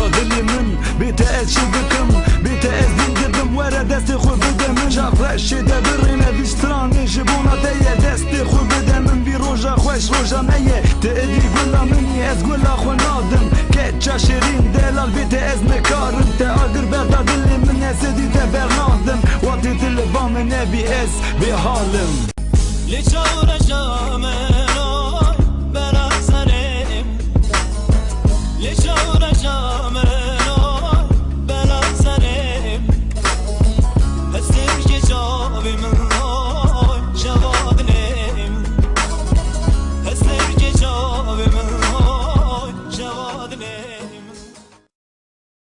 بردا دلی من بیت از چی بکم بیت از دین دبم وره دست خود بده من شفرش ده برینه بیسترانه جبونا دیه دست خود بده من بی روژا خوش روژا نیه تأدی گلا منی از گلا خو نادم کچا شیرین دلال بیت از نکارم تاگر بردا دلی من از دیده برنادم وقتی دل با من نبی از به حالم لچار جامنای برا سرم لچار جامنای برا سرم هستم که جاوی من های جواب نیم هستم که جاوی من های جواب نیم